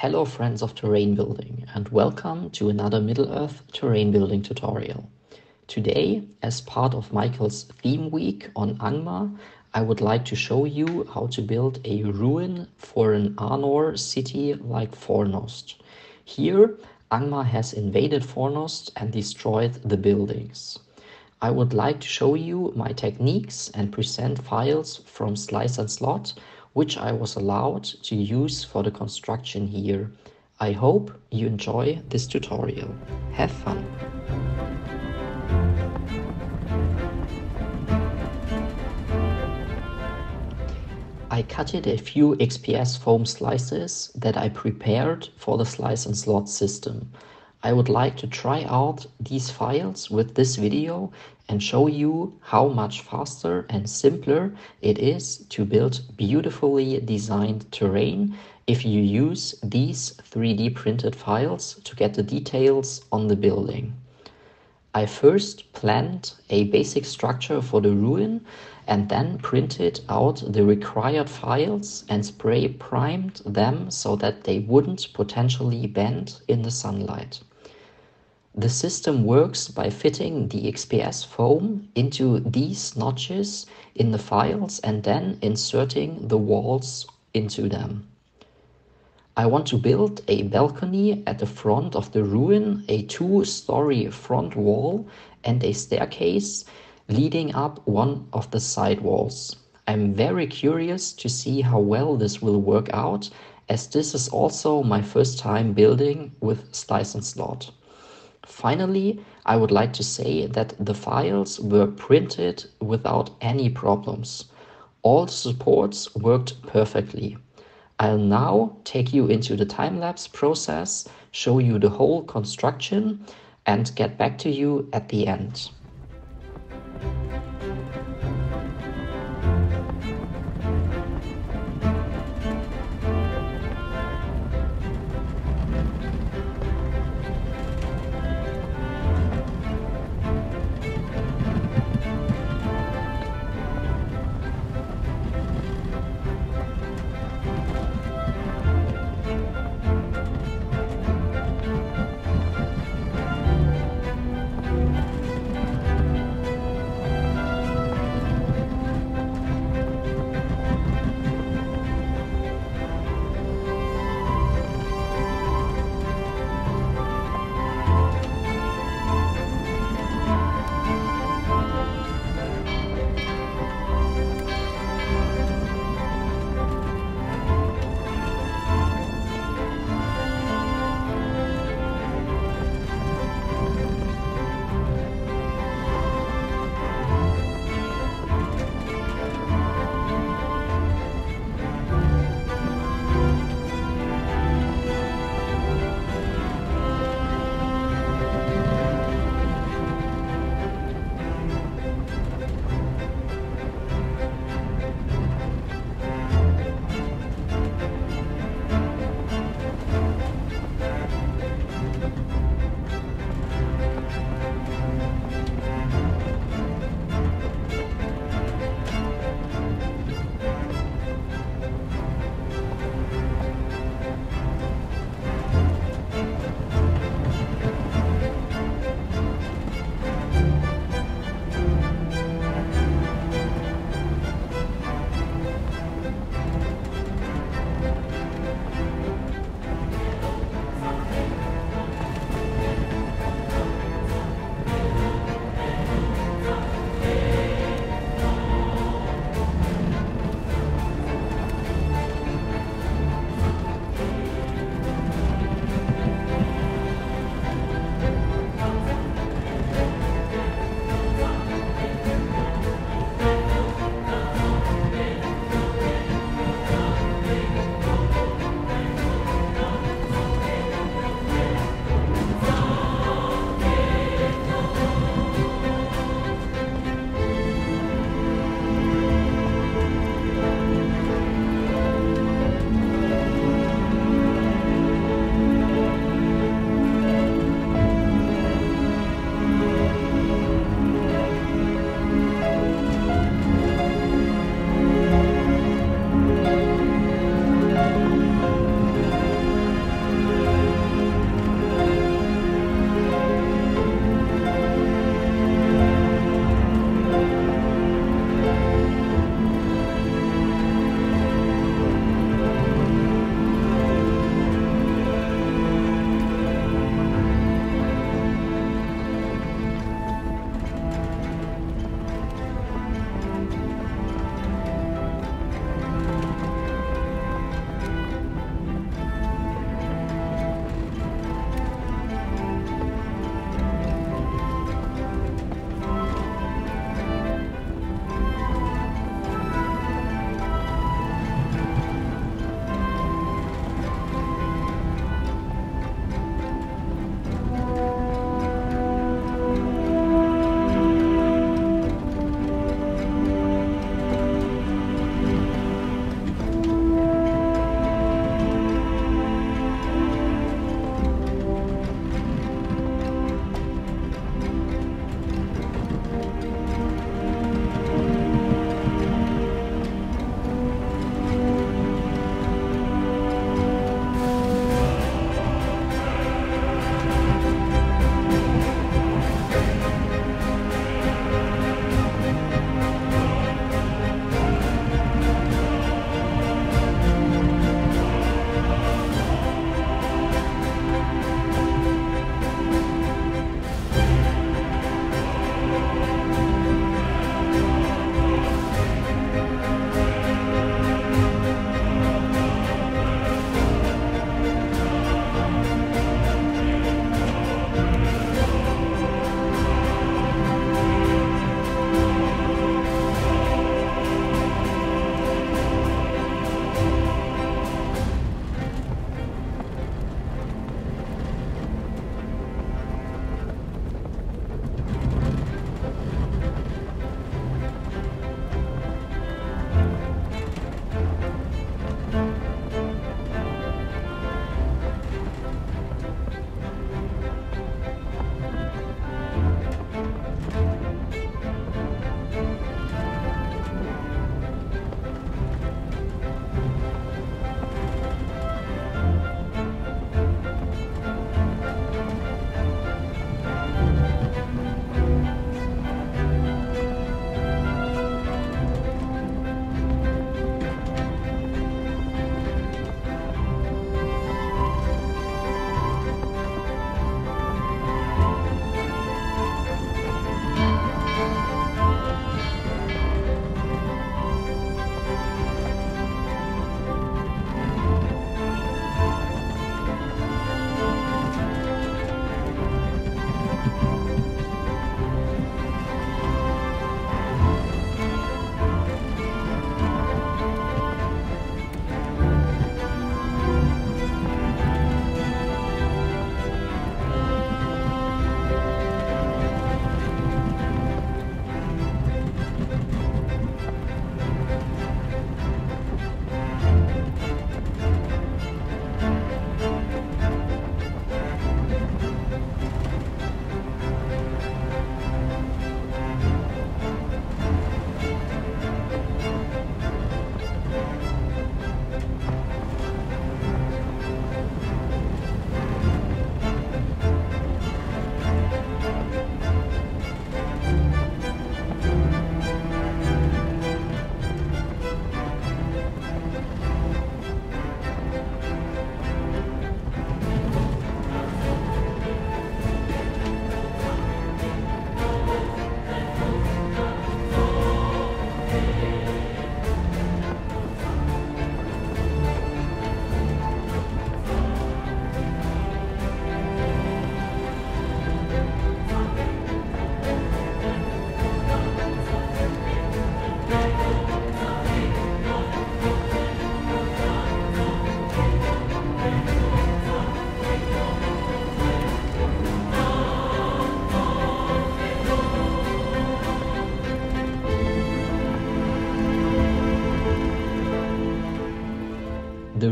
Hello friends of terrain building and welcome to another Middle-earth terrain building tutorial. Today, as part of Michael's theme week on Angmar, I would like to show you how to build a ruin for an Arnor city like Fornost. Here, Angmar has invaded Fornost and destroyed the buildings. I would like to show you my techniques and present files from Slice and Slot, which I was allowed to use for the construction here. I hope you enjoy this tutorial. Have fun! I cutted a few XPS foam slices that I prepared for the Slice and Slot system. I would like to try out these files with this video and show you how much faster and simpler it is to build beautifully designed terrain if you use these 3D printed files to get the details on the building. I first planned a basic structure for the ruin and then printed out the required files and spray primed them so that they wouldn't potentially bend in the sunlight. The system works by fitting the XPS foam into these notches in the files and then inserting the walls into them. I want to build a balcony at the front of the ruin, a 2-story front wall and a staircase leading up one of the side walls. I'm very curious to see how well this will work out, as this is also my first time building with Slice and Slot. Finally, I would like to say that the files were printed without any problems. All the supports worked perfectly. I'll now take you into the time-lapse process, show you the whole construction, and get back to you at the end.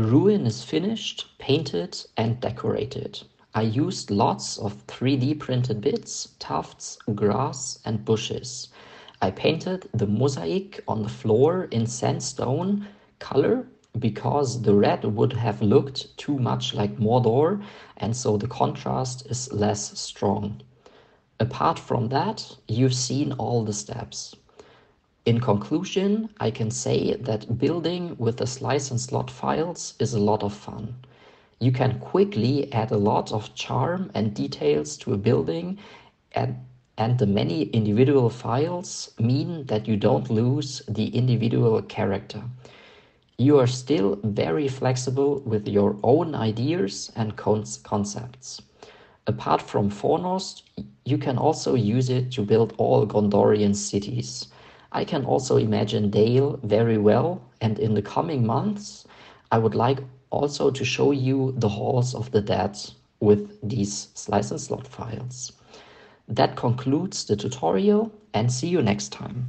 ruin is finished, painted and decorated. I used lots of 3D printed bits, tufts, grass and bushes. I painted the mosaic on the floor in sandstone color because the red would have looked too much like Mordor, and so the contrast is less strong. Apart from that, you've seen all the steps. In conclusion, I can say that building with the slice and slot files is a lot of fun. You can quickly add a lot of charm and details to a building, and the many individual files mean that you don't lose the individual character. You are still very flexible with your own ideas and concepts. Apart from Fornost, you can also use it to build all Gondorian cities. I can also imagine Dale very well, and in the coming months, I would like also to show you the Halls of the Dead with these slice and slot files. That concludes the tutorial, and see you next time.